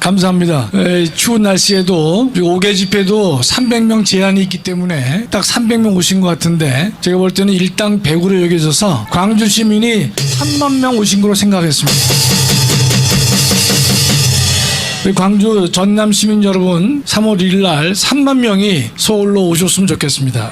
감사합니다. 추운 날씨에도 5개 집회도 300명 제한이 있기 때문에 딱 300명 오신 것 같은데 제가 볼 때는 일당 100으로 여겨져서 광주 시민이 3만 명 오신 걸로 생각했습니다. 광주 전남 시민 여러분, 3월 1일 날 3만 명이 서울로 오셨으면 좋겠습니다.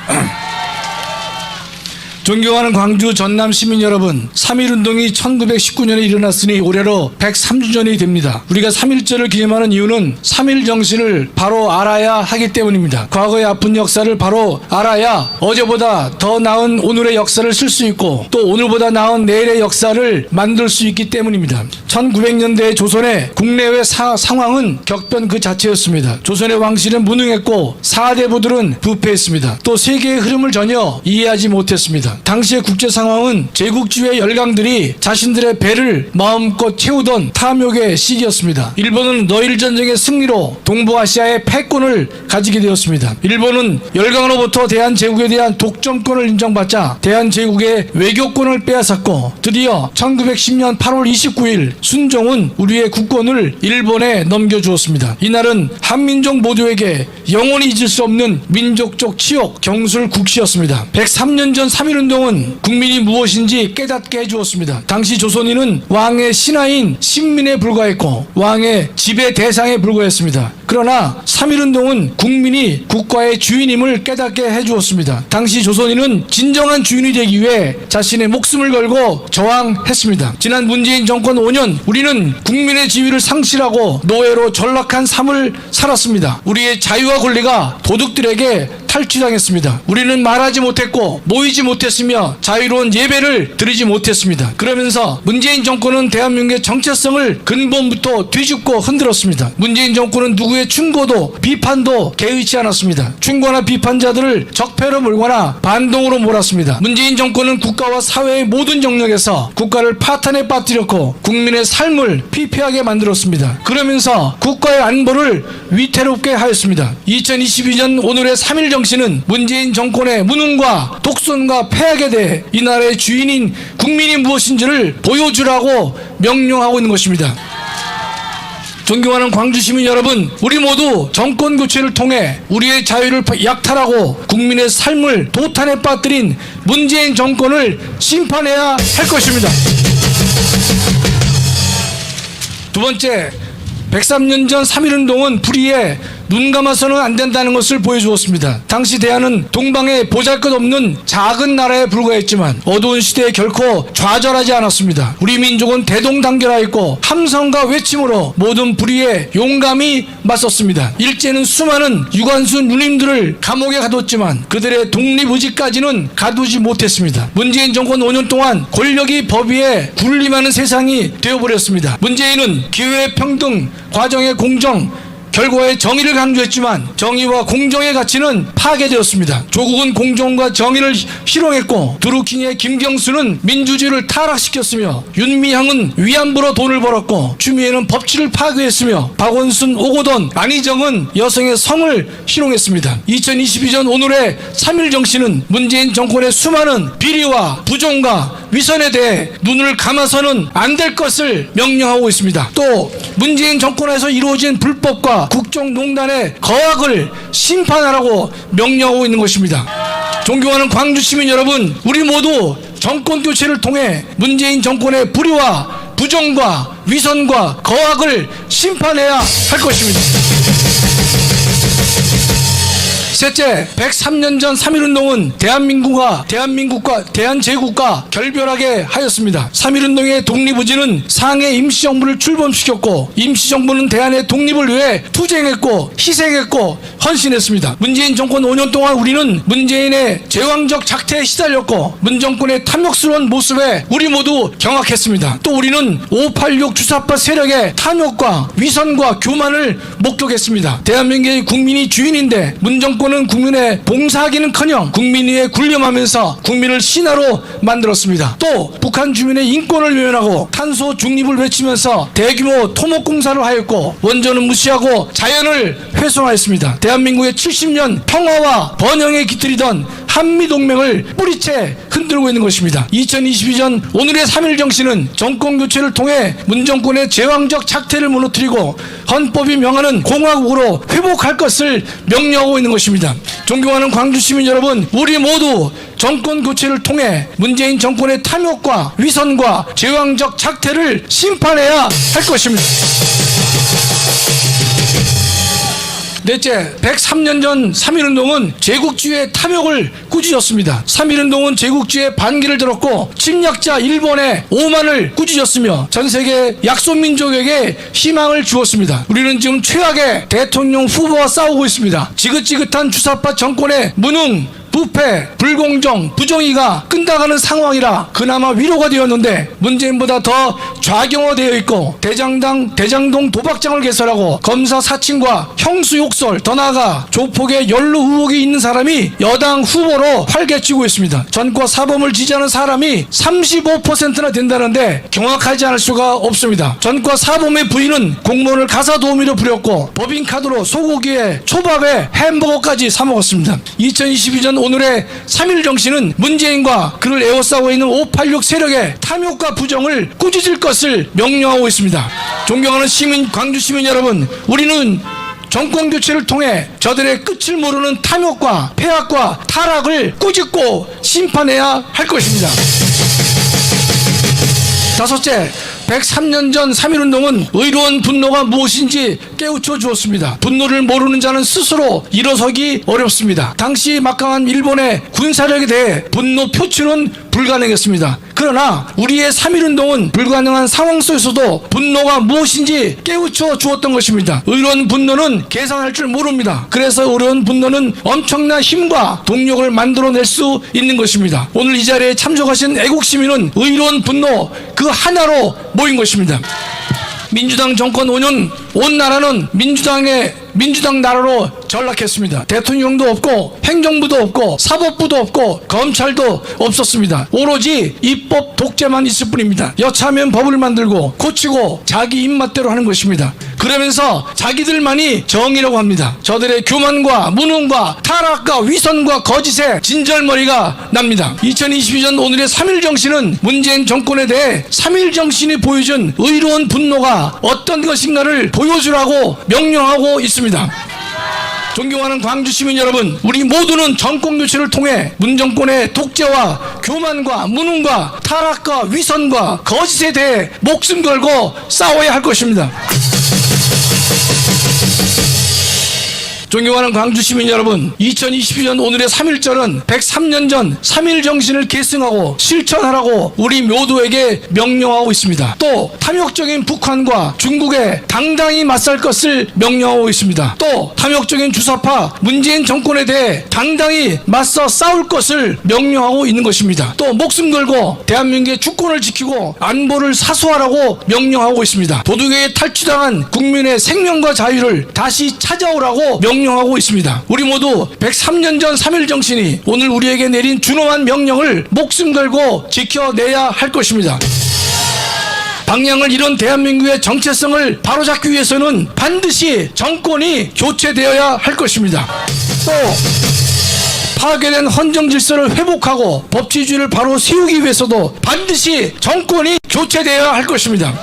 존경하는 광주 전남 시민 여러분, 3.1운동이 1919년에 일어났으니 올해로 103주년이 됩니다. 우리가 3.1절을 기념하는 이유는 3.1 정신을 바로 알아야 하기 때문입니다. 과거의 아픈 역사를 바로 알아야 어제보다 더 나은 오늘의 역사를 쓸 수 있고 또 오늘보다 나은 내일의 역사를 만들 수 있기 때문입니다. 1900년대 조선의 국내외 상황은 격변 그 자체였습니다. 조선의 왕실은 무능했고 4대 부들은 부패했습니다. 또 세계의 흐름을 전혀 이해하지 못했습니다. 당시의 국제 상황은 제국주의 열강들이 자신들의 배를 마음껏 채우던 탐욕의 시기였습니다. 일본은 너일 전쟁의 승리로 동부아시아의 패권을 가지게 되었습니다. 일본은 열강으로부터 대한제국에 대한 독점권을 인정받자 대한제국의 외교권을 빼앗았고 드디어 1910년 8월 29일 순종은 우리의 국권을 일본에 넘겨주었습니다. 이날은 한민족 모두에게 영원히 잊을 수 없는 민족적 치욕, 경술국시였습니다. 103년 전 3.1운동은 국민이 무엇인지 깨닫게 해주었습니다. 당시 조선인은 왕의 신하인 신민에 불과했고 왕의 지배 대상에 불과했습니다. 그러나 3.1운동은 국민이 국가의 주인임을 깨닫게 해주었습니다. 당시 조선인은 진정한 주인이 되기 위해 자신의 목숨을 걸고 저항했습니다. 지난 문재인 정권 5년 우리는 국민의 지위를 상실하고 노예로 전락한 삶을 살았습니다. 우리의 자유와 권리가 도둑들에게 탈취당했습니다. 우리는 말하지 못했고 모이지 못했으며 자유로운 예배를 드리지 못했습니다. 그러면서 문재인 정권은 대한민국의 정체성을 근본부터 뒤집고 흔들었습니다. 문재인 정권은 누구의 충고도 비판도 개의치 않았습니다. 충고나 비판자들을 적폐로 몰거나 반동으로 몰았습니다. 문재인 정권은 국가와 사회의 모든 영역에서 국가를 파탄에 빠뜨렸고 국민의 삶을 피폐하게 만들었습니다. 그러면서 국가의 안보를 위태롭게 하였습니다. 2022년 오늘의 3.1 정신은 문재인 정권의 무능과 독선과 폐악에 대해 이 나라의 주인인 국민이 무엇인지를 보여주라고 명령하고 있는 것입니다. 존경하는 광주 시민 여러분, 우리 모두 정권 교체를 통해 우리의 자유를 약탈하고 국민의 삶을 도탄에 빠뜨린 문재인 정권을 심판해야 할 것입니다. 두 번째, 103년 전 3.1운동은 불의에 눈 감아서는 안 된다는 것을 보여주었습니다. 당시 대한은 동방에 보잘것없는 작은 나라에 불과했지만 어두운 시대에 결코 좌절하지 않았습니다. 우리 민족은 대동단결하였고 함성과 외침으로 모든 불의에 용감히 맞섰습니다. 일제는 수많은 유관수 누님들을 감옥에 가뒀지만 그들의 독립의지까지는 가두지 못했습니다. 문재인 정권 5년 동안 권력이 법 위에 군림하는 세상이 되어버렸습니다. 문재인은 기회평등, 과정의 공정, 결과의 정의를 강조했지만 정의와 공정의 가치는 파괴되었습니다. 조국은 공정과 정의를 희롱했고 드루킹의 김경수는 민주주의를 타락시켰으며 윤미향은 위안부로 돈을 벌었고 추미애는 법치를 파괴했으며 박원순, 오고돈, 안희정은 여성의 성을 희롱했습니다. 2022년 오늘의 3.1 정신은 문재인 정권의 수많은 비리와 부정과 위선에 대해 눈을 감아서는 안 될 것을 명령하고 있습니다. 또 문재인 정권에서 이루어진 불법과 국정농단의 거악을 심판하라고 명령하고 있는 것입니다. 존경하는 광주 시민 여러분, 우리 모두 정권 교체를 통해 문재인 정권의 불의와 부정과 위선과 거악을 심판해야 할 것입니다. 셋째, 103년 전 3.1운동은 대한민국과 대한제국과 결별하게 하였습니다. 3.1운동의 독립의지는 상해 임시정부를 출범시켰고 임시정부는 대한의 독립을 위해 투쟁했고 희생했고 헌신했습니다. 문재인 정권 5년 동안 우리는 문재인의 제왕적 작태에 시달렸고 문정권의 탐욕스러운 모습에 우리 모두 경악했습니다. 또 우리는 586 주사파 세력의 탐욕과 위선과 교만을 목격했습니다. 대한민국의 국민이 주인인데 문정권은 국민의 봉사하기는커녕 국민 위에 군림하면서 국민을 신하로 만들었습니다. 또 북한 주민의 인권을 외면하고 탄소 중립을 외치면서 대규모 토목공사를 하였고 원전은 무시하고 자연을 훼손하였습니다. 대한민국의 70년 평화와 번영에 깃들이던 한미동맹을 뿌리채 흔들고 있는 것입니다. 2022년 오늘의 3.1 정신은 정권교체를 통해 문정권의 제왕적 착태를 무너뜨리고 헌법이 명하는 공화국으로 회복할 것을 명령하고 있는 것입니다. 존경하는 광주 시민 여러분, 우리 모두 정권 교체를 통해 문재인 정권의 탐욕과 위선과 제왕적 착태를 심판해야 할 것입니다. 넷째, 103년 전 3.1운동은 제국주의의 탐욕을 꾸짖었습니다. 3.1운동은 제국주의의 반기를 들었고 침략자 일본의 오만을 꾸짖었으며 전세계 약소민족에게 희망을 주었습니다. 우리는 지금 최악의 대통령 후보와 싸우고 있습니다. 지긋지긋한 주사파 정권의 무능, 부패, 불공정, 부정의가 끝나가는 상황이라 그나마 위로가 되었는데 문재인보다 더 좌경화되어 있고 대장동 도박장을 개설하고 검사 사칭과 형수 욕설, 더 나아가 조폭의 연루 의혹이 있는 사람이 여당 후보로 활개치고 있습니다. 전과 사범을 지지하는 사람이 35%나 된다는데 경악하지 않을 수가 없습니다. 전과 사범의 부인은 공무원을 가사 도우미로 부렸고 법인카드로 소고기에 초밥에 햄버거까지 사 먹었습니다. 2022년 오늘의 3.1 정신은 문재인과 그를 에워싸고 있는 586 세력의 탐욕과 부정을 꾸짖을 것을 명령하고 있습니다. 존경하는 광주 시민 여러분, 우리는 정권 교체를 통해 저들의 끝을 모르는 탐욕과 폐악과 타락을 꾸짖고 심판해야 할 것입니다. 다섯째, 103년 전 3.1운동은 의로운 분노가 무엇인지 깨우쳐 주었습니다. 분노를 모르는 자는 스스로 일어서기 어렵습니다. 당시 막강한 일본의 군사력에 대해 분노 표출은 불가능했습니다. 그러나 우리의 3.1운동은 불가능한 상황 속에서도 분노가 무엇인지 깨우쳐 주었던 것입니다. 의로운 분노는 계산할 줄 모릅니다. 그래서 의로운 분노는 엄청난 힘과 동력을 만들어낼 수 있는 것입니다. 오늘 이 자리에 참석하신 애국시민은 의로운 분노 그 하나로 모인 것입니다. 민주당 정권 5년 온 나라는 민주당 나라로 전락했습니다. 대통령도 없고 행정부도 없고 사법부도 없고 검찰도 없었습니다. 오로지 입법 독재만 있을 뿐입니다. 여차하면 법을 만들고 고치고 자기 입맛대로 하는 것입니다. 그러면서 자기들만이 정의라고 합니다. 저들의 교만과 무능과 타락과 위선과 거짓에 진절머리가 납니다. 2022년 오늘의 3.1 정신은 문재인 정권에 대해 3.1 정신이 보여준 의로운 분노가 어떤 것인가를 보여주라고 명령하고 있습니다. 존경하는 광주 시민 여러분, 우리 모두는 정권 교체를 통해 문정권의 독재와 교만과 무능과 타락과 위선과 거짓에 대해 목숨 걸고 싸워야 할 것입니다. 존경하는 광주 시민 여러분, 2022년 오늘의 3.1절은 103년 전 3.1 정신을 계승하고 실천하라고 우리 모두에게 명령하고 있습니다. 또 탐욕적인 북한과 중국에 당당히 맞설 것을 명령하고 있습니다. 또 탐욕적인 주사파 문재인 정권에 대해 당당히 맞서 싸울 것을 명령하고 있는 것입니다. 또 목숨 걸고 대한민국의 주권을 지키고 안보를 사수하라고 명령하고 있습니다. 도둑에게 탈취당한 국민의 생명과 자유를 다시 찾아오라고 명령하고 있습니다. 우리 모두 103년 전 3.1 정신이 오늘 우리에게 내린 준엄한 명령을 목숨 걸고 지켜내야 할 것입니다. 방향을 잃은 대한민국의 정체성을 바로잡기 위해서는 반드시 정권이 교체되어야 할 것입니다. 또 파괴된 헌정 질서를 회복하고 법치주의를 바로 세우기 위해서도 반드시 정권이 교체되어야 할 것입니다.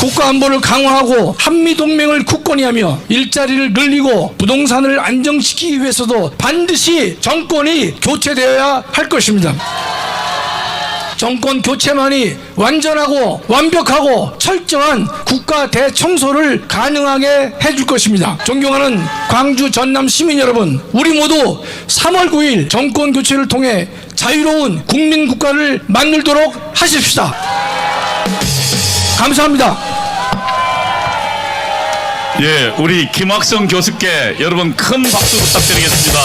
국가안보를 강화하고 한미동맹을 굳건히 하며 일자리를 늘리고 부동산을 안정시키기 위해서도 반드시 정권이 교체되어야 할 것입니다. 정권 교체만이 완전하고 완벽하고 철저한 국가 대청소를 가능하게 해줄 것입니다. 존경하는 광주 전남 시민 여러분, 우리 모두 3월 9일 정권 교체를 통해 자유로운 국민국가를 만들도록 하십시다. 감사합니다. 예, 우리 김학성 교수께 여러분 큰 박수 부탁드리겠습니다.